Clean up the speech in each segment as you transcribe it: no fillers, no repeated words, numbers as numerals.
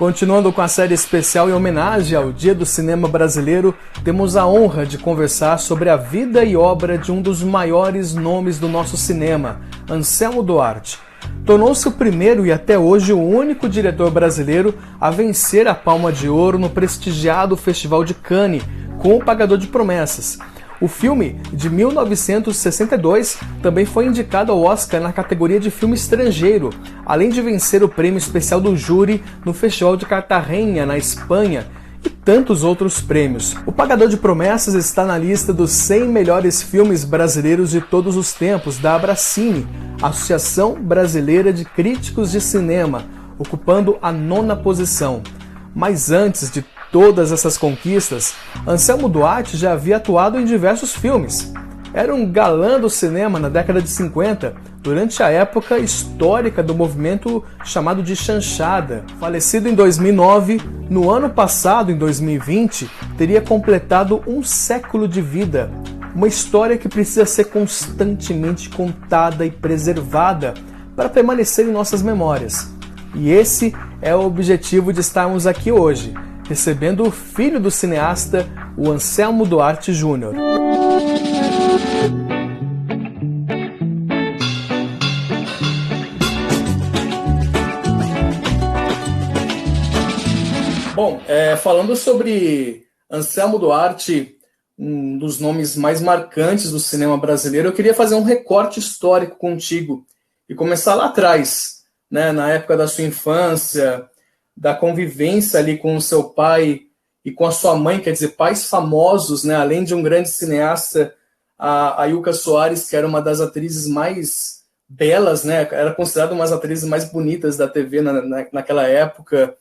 Continuando com a série especial em homenagem ao Dia do Cinema Brasileiro, temos a honra de conversar sobre a vida e obra de um dos maiores nomes do nosso cinema, Anselmo Duarte. Tornou-se o primeiro e até hoje o único diretor brasileiro a vencer a Palma de Ouro no prestigiado Festival de Cannes com O Pagador de Promessas. O filme, de 1962, também foi indicado ao Oscar na categoria de filme estrangeiro, além de vencer o prêmio especial do júri no Festival de Cartagena, na Espanha, e tantos outros prêmios. O Pagador de Promessas está na lista dos 100 melhores filmes brasileiros de todos os tempos, da Abracine, Associação Brasileira de Críticos de Cinema, ocupando a 9ª posição. Mas antes de todas essas conquistas, Anselmo Duarte já havia atuado em diversos filmes. Era um galã do cinema na década de 50, durante a época histórica do movimento chamado de chanchada. Falecido em 2009, no ano passado, em 2020, teria completado um século de vida. Uma história que precisa ser constantemente contada e preservada para permanecer em nossas memórias. E esse é o objetivo de estarmos aqui hoje, recebendo o filho do cineasta, o Anselmo Duarte Júnior. Bom, falando sobre Anselmo Duarte, um dos nomes mais marcantes do cinema brasileiro, eu queria fazer um recorte histórico contigo e começar lá atrás, né, na época da sua infância, da convivência ali com o seu pai e com a sua mãe, quer dizer, pais famosos, né? Além de um grande cineasta, a Ilka Soares, que era uma das atrizes mais belas, né? Era considerada uma das atrizes mais bonitas da TV naquela época.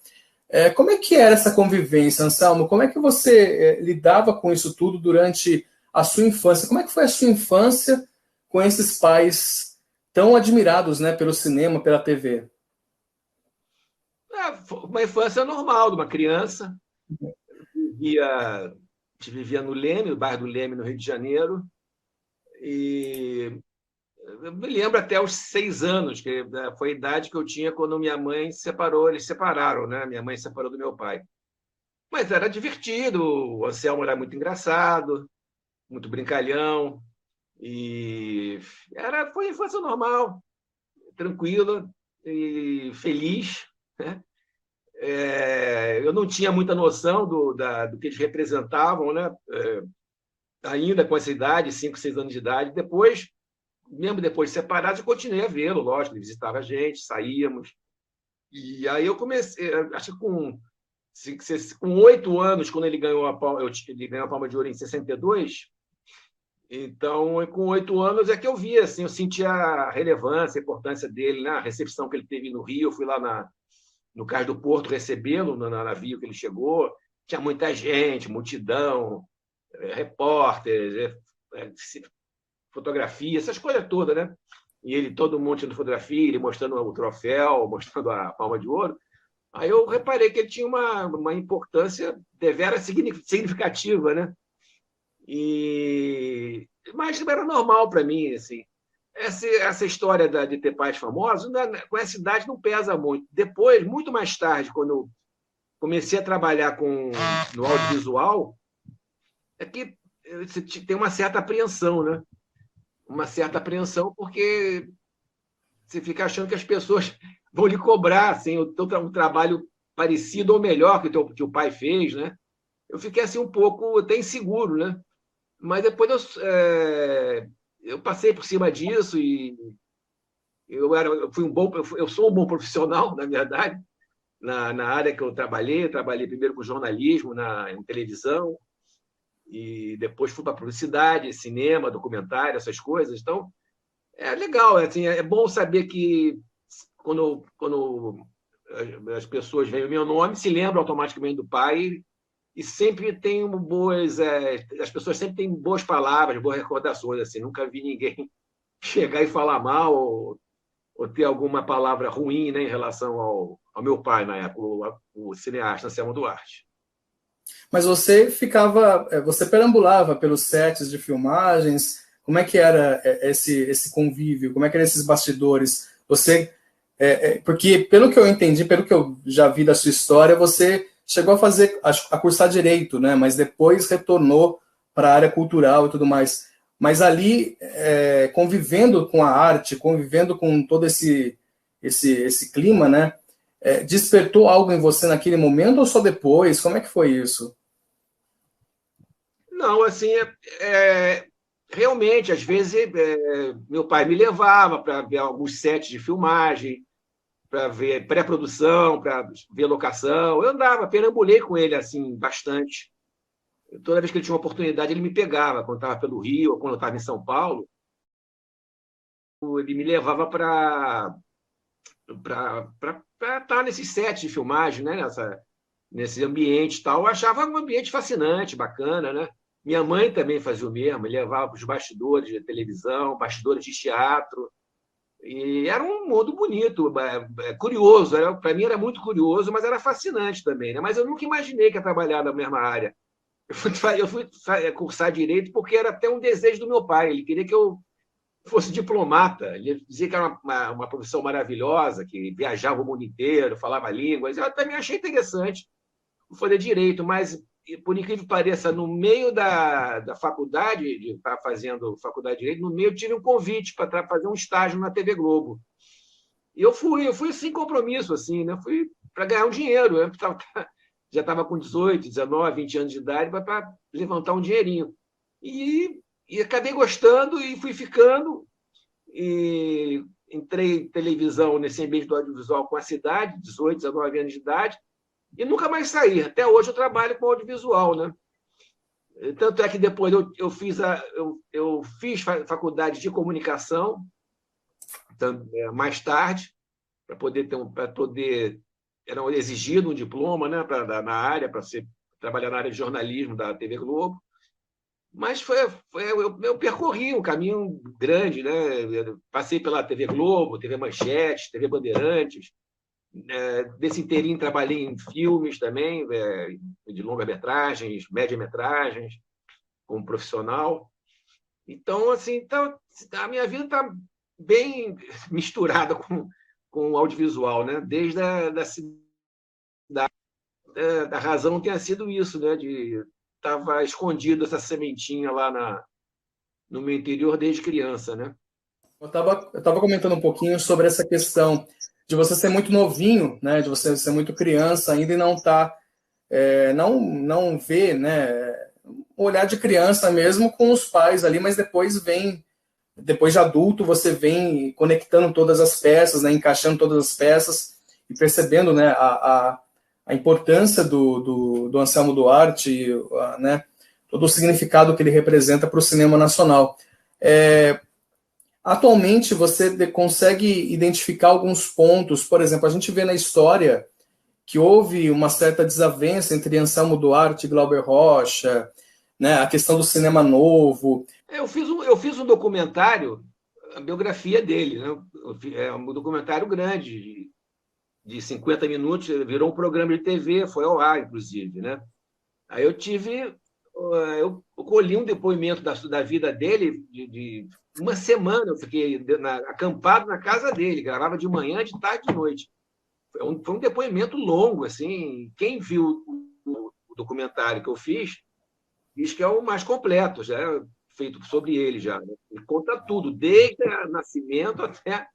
Como é que era essa convivência, Anselmo? Como é que você lidava com isso tudo durante a sua infância? Como é que foi a sua infância com esses pais tão admirados, né, pelo cinema, pela TV? Uma infância normal de uma criança. A gente vivia no Leme, no bairro do Leme, no Rio de Janeiro. E eu me lembro até os 6 anos, que foi a idade que eu tinha quando minha mãe se separou. Eles se separaram, né? Minha mãe se separou do meu pai. Mas era divertido, o Anselmo era muito engraçado, muito brincalhão. E foi uma infância normal, tranquila e feliz, né? Eu não tinha muita noção do que eles representavam, né? Ainda com essa idade, 5, 6 anos de idade. Depois, mesmo depois de separados, eu continuei a vê-lo, lógico, ele visitava a gente, saíamos. E aí eu comecei, acho que com 8 anos, quando ele ganhou a Palma de Ouro em 62, então, com 8 anos é que eu vi, assim, eu senti a relevância, a importância dele, né? A recepção que ele teve no Rio. Eu fui lá no Cais do Porto recebê-lo no navio que ele chegou. Tinha muita gente, multidão, repórteres, fotografia, essas coisas todas, né? E todo mundo tirando fotografia, ele mostrando o troféu, mostrando a Palma de Ouro. Aí eu reparei que ele tinha uma importância deveras significativa, né? Mas era normal para mim, assim. Essa história de ter pais famosos, com essa idade, não pesa muito. Depois, muito mais tarde, quando eu comecei a trabalhar no audiovisual, é que você tem uma certa apreensão, né? Uma certa apreensão, porque você fica achando que as pessoas vão lhe cobrar assim, um trabalho parecido ou melhor que o pai fez, né? Eu fiquei assim um pouco até inseguro, né? Mas depois eu passei por cima disso e eu sou um bom profissional, na verdade, na área que eu trabalhei. Eu trabalhei primeiro com jornalismo em televisão e depois fui para publicidade, cinema, documentário, essas coisas. Então, é legal, assim, é bom saber que quando as pessoas veem o meu nome, se lembram automaticamente do pai. E sempre tem as pessoas sempre têm boas palavras, boas recordações, assim. Nunca vi ninguém chegar e falar mal ou ter alguma palavra ruim, né, em relação ao meu pai na época, o cineasta Anselmo Duarte. Mas você perambulava pelos sets de filmagens. Como é que era esse convívio? Como é que eram esses bastidores? Você Porque, pelo que eu entendi, pelo que eu já vi da sua história, você chegou a cursar Direito, né? Mas depois retornou para a área cultural e tudo mais. Mas ali, convivendo com a arte, convivendo com todo esse clima, né? Despertou algo em você naquele momento ou só depois? Como é que foi isso? Não, assim, realmente, às vezes, meu pai me levava para ver alguns sets de filmagem, para ver pré-produção, para ver locação. Eu andava, perambulei com ele assim bastante. Toda vez que ele tinha uma oportunidade, ele me pegava, quando estava pelo Rio, ou quando eu estava em São Paulo, ele me levava para estar nesses sets de filmagem, né? Nesse ambiente e tal. Eu achava um ambiente fascinante, bacana, né? Minha mãe também fazia o mesmo, ele levava para os bastidores de televisão, bastidores de teatro. E era um mundo bonito, curioso. Para mim era muito curioso, mas era fascinante também. Né? Mas eu nunca imaginei que ia trabalhar na mesma área. Eu fui cursar direito porque era até um desejo do meu pai. Ele queria que eu fosse diplomata. Ele dizia que era uma profissão maravilhosa, que viajava o mundo inteiro, falava línguas. Eu também achei interessante fazer direito, mas, por incrível que pareça, no meio da faculdade, de estar fazendo faculdade de direito, no meio eu tive um convite para fazer um estágio na TV Globo. E eu fui sem compromisso, assim, né? Fui para ganhar um dinheiro. Eu já estava com 18, 19, 20 anos de idade, para levantar um dinheirinho. E acabei gostando e fui ficando. E entrei em televisão nesse ambiente do audiovisual com a cidade, 18, 19 anos de idade, e nunca mais saí. Até hoje eu trabalho com audiovisual, né? Tanto é que depois eu fiz faculdade de comunicação, mais tarde, para poder era exigido um diploma, né, na área, para trabalhar na área de jornalismo da TV Globo. Mas eu percorri um caminho grande, né? Eu passei pela TV Globo, TV Manchete, TV Bandeirantes. Desse inteirinho trabalhei em filmes também, de longa-metragens, média-metragens, como profissional. Então, assim, a minha vida está bem misturada com o audiovisual, né? Desde da razão tenha sido isso, né? Estava escondido essa sementinha lá no meu interior desde criança, né? Eu tava comentando um pouquinho sobre essa questão de você ser muito novinho, né? De você ser muito criança ainda e não ver, né? Olhar de criança mesmo com os pais ali, mas depois de adulto, você vem conectando todas as peças, né? Encaixando todas as peças e percebendo, né? A importância do Anselmo Duarte, né? Todo o significado que ele representa para o cinema nacional. Atualmente, você consegue identificar alguns pontos. Por exemplo, a gente vê na história que houve uma certa desavença entre Anselmo Duarte e Glauber Rocha, né? A questão do cinema novo. Eu fiz um documentário, a biografia dele, né? É um documentário grande, de 50 minutos, virou um programa de TV, foi ao ar, inclusive, né? Aí eu colhi um depoimento da vida dele de uma semana. Eu fiquei acampado na casa dele, gravava de manhã, de tarde, de noite. Foi um depoimento longo, assim. Quem viu o documentário que eu fiz, diz que é o mais completo, já é feito sobre ele já. Né? Ele conta tudo, desde o nascimento até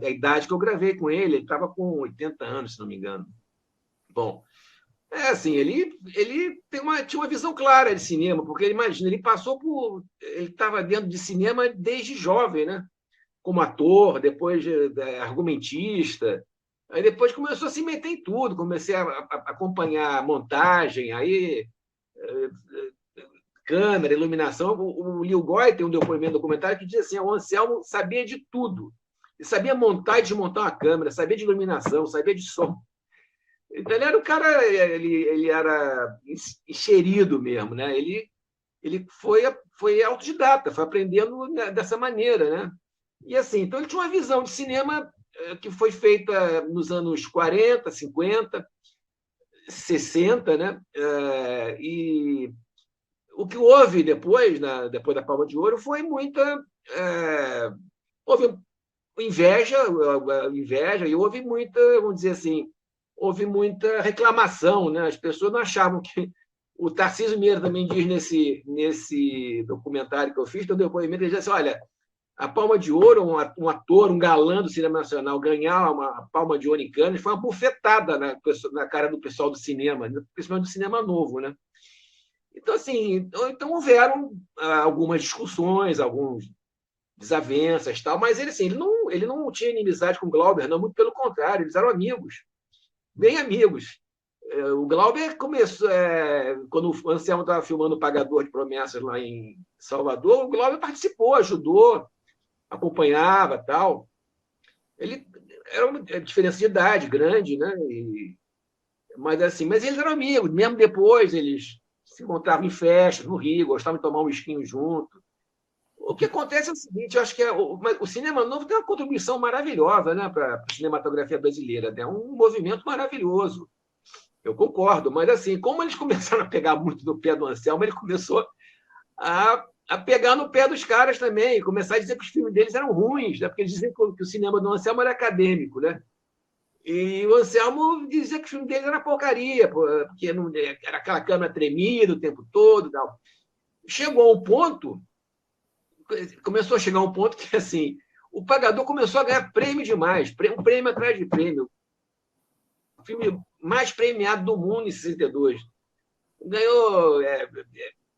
a idade que eu gravei com ele. Ele estava com 80 anos, se não me engano. Bom, assim, ele tinha uma visão clara de cinema, porque imagina, ele estava dentro de cinema desde jovem, né? Como ator, depois argumentista, aí depois começou a se meter em tudo, comecei a acompanhar a montagem, aí câmera, iluminação. O Lil Goy tem um depoimento documentário que diz assim: o Anselmo sabia de tudo. Ele sabia montar e desmontar uma câmera, sabia de iluminação, sabia de som. Então, ele era o cara, ele era enxerido mesmo, né? Ele foi autodidata, foi aprendendo dessa maneira, né? E assim, então ele tinha uma visão de cinema que foi feita nos anos 40, 50, 60, né? E o que houve depois da Palma de Ouro foi houve inveja, e houve muita, vamos dizer assim, houve muita reclamação, né? As pessoas não achavam que. O Tarcísio Meira também diz nesse documentário que eu fiz, no depoimento, ele diz assim: olha, a Palma de Ouro, um ator, um galã do cinema nacional, ganhar uma Palma de Ouro em Cannes foi uma bufetada na cara do pessoal do cinema, principalmente do cinema novo, né? Então, assim, então houveram algumas discussões, algumas desavenças, tal, mas ele, assim, ele não tinha inimizade com o Glauber, não, muito pelo contrário, eles eram amigos, bem amigos. O Glauber começou, quando o Anselmo estava filmando O Pagador de Promessas lá em Salvador, o Glauber participou, ajudou, acompanhava, tal. Ele era uma diferença de idade grande, né? Mas assim, mas eles eram amigos, mesmo depois eles se encontravam em festas no Rio, gostavam de tomar um esquinho junto. O que acontece é o seguinte, eu acho que o cinema novo tem uma contribuição maravilhosa, né, para a cinematografia brasileira, é um movimento maravilhoso. Eu concordo, mas assim, como eles começaram a pegar muito no pé do Anselmo, ele começou a pegar no pé dos caras também, começar a dizer que os filmes deles eram ruins, né? Porque eles diziam que o cinema do Anselmo era acadêmico, né? E o Anselmo dizia que o filme deles era porcaria, porque não, era aquela câmera tremida o tempo todo e tal. Chegou a um ponto, começou a chegar a um ponto que, assim, o Pagador começou a ganhar prêmio demais, um prêmio atrás de prêmio. O filme mais premiado do mundo em 62. Ganhou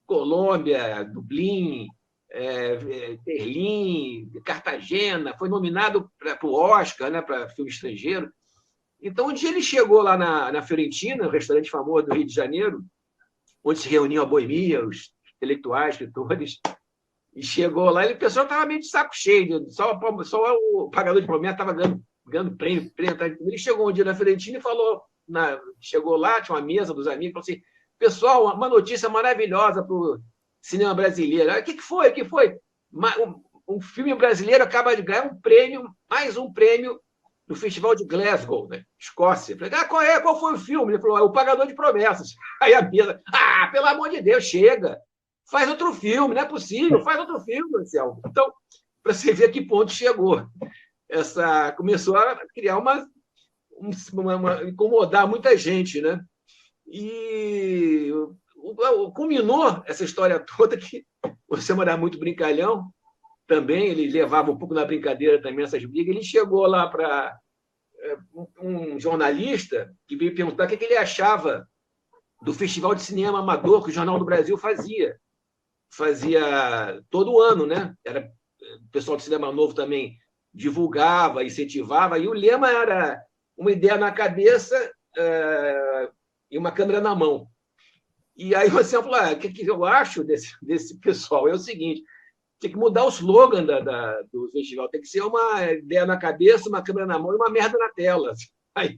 Colômbia, Dublin, Berlim, Cartagena, foi nominado para o Oscar, né, para filme estrangeiro. Então, um dia ele chegou lá na Fiorentina, um restaurante famoso do Rio de Janeiro, onde se reuniam a boemia, os intelectuais, escritores, e chegou lá e o pessoal estava meio de saco cheio, só o Pagador de Promessas estava ganhando prêmio. Ele chegou um dia na Fiorentina e falou, chegou lá, tinha uma mesa dos amigos, falou assim: pessoal, uma notícia maravilhosa para o cinema brasileiro. O que foi? Um filme brasileiro acaba de ganhar um prêmio, mais um prêmio, no Festival de Glasgow, né? Escócia. Eu falei: qual foi o filme? Ele falou: O Pagador de Promessas. Aí a mesa: pelo amor de Deus, chega. Faz outro filme, não é possível, faz outro filme, Marcelo. Então, para você ver a que ponto chegou. Começou a criar incomodar muita gente, né? E culminou essa história toda que você era muito brincalhão também, ele levava um pouco na brincadeira também essas brigas. Ele chegou lá para um jornalista que veio perguntar o que ele achava do Festival de Cinema Amador que o Jornal do Brasil fazia todo ano, né? O pessoal do Cinema Novo também divulgava, incentivava, e o lema era uma ideia na cabeça e uma câmera na mão. E aí você falou: o que eu acho desse pessoal? É o seguinte: tem que mudar o slogan do festival, tem que ser uma ideia na cabeça, uma câmera na mão e uma merda na tela. Aí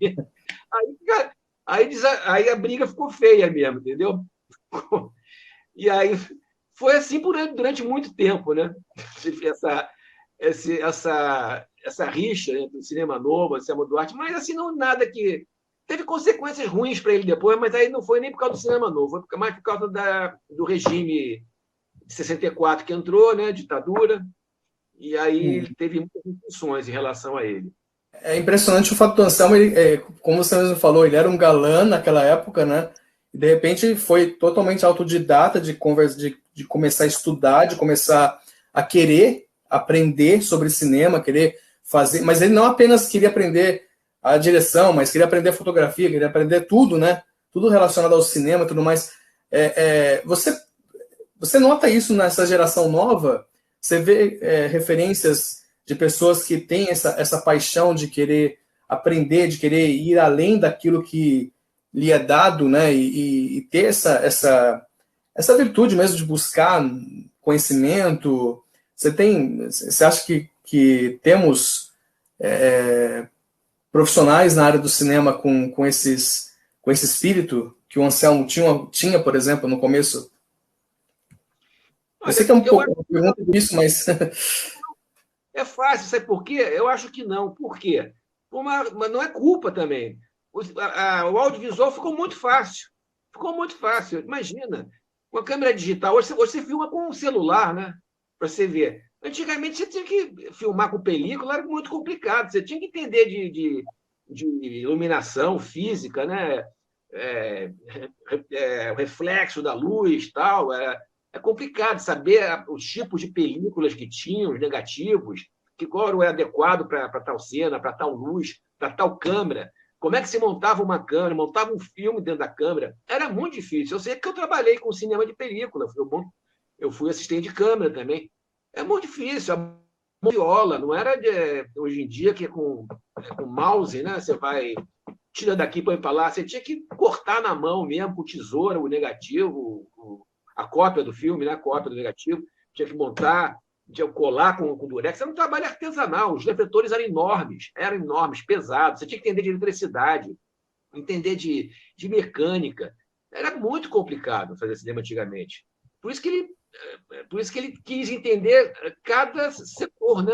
a briga ficou feia mesmo, entendeu? E aí foi assim durante muito tempo, né? Essa rixa entre o cinema novo, o Anselmo Duarte, mas assim, não nada que. Teve consequências ruins para ele depois, mas aí não foi nem por causa do cinema novo, foi mais por causa do regime de 64 que entrou, né? Ditadura, e aí ele teve muitas discussões em relação a ele. É impressionante o fato do Anselmo, como você mesmo falou, ele era um galã naquela época, né? E de repente foi totalmente autodidata de começar a estudar, de começar a querer aprender sobre cinema, querer fazer, mas ele não apenas queria aprender a direção, mas queria aprender a fotografia, queria aprender tudo, né? Tudo relacionado ao cinema e tudo mais. Você nota isso nessa geração nova? Você vê referências de pessoas que têm essa paixão de querer aprender, de querer ir além daquilo que lhe é dado, né? E ter essa virtude mesmo de buscar conhecimento. Você acha que temos profissionais na área do cinema com esse espírito que o Anselmo tinha, por exemplo, no começo? Eu sei que é uma pergunta disso, mas... É fácil, sabe por quê? Eu acho que não. Por quê? Mas não é culpa também. O audiovisual ficou muito fácil. Ficou muito fácil. Imagina, com a câmera digital, hoje você filma com um celular, né? Para você ver. Antigamente você tinha que filmar com película, era muito complicado. Você tinha que entender de iluminação física, né? É, o reflexo da luz, tal. É complicado saber os tipos de películas que tinham, os negativos, que qual era o adequado para tal cena, para tal luz, para tal câmera. Como é que se montava uma câmera, montava um filme dentro da câmera? Era muito difícil. Eu sei que eu trabalhei com cinema de película, eu fui assistente de câmera também. É muito difícil, a mão viola, não era hoje em dia que com mouse, né? Você vai, tira daqui, põe para lá, você tinha que cortar na mão mesmo, com tesoura, o negativo, a cópia do filme, né? A cópia do negativo, tinha que montar, tinha que colar com durex. Era um trabalho artesanal, os refletores eram enormes, pesados, você tinha que entender de eletricidade, entender de mecânica. Era muito complicado fazer cinema antigamente. Por isso que ele, por isso que ele quis entender cada setor, né,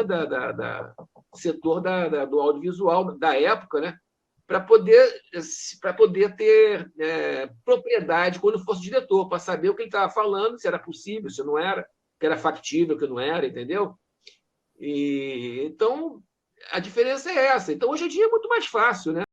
setor do audiovisual da época, né, para poder ter propriedade quando fosse diretor, para saber o que ele estava falando, se era possível, se não era, que era factível, que não era, entendeu? E então a diferença é essa. Então hoje em dia é muito mais fácil, né?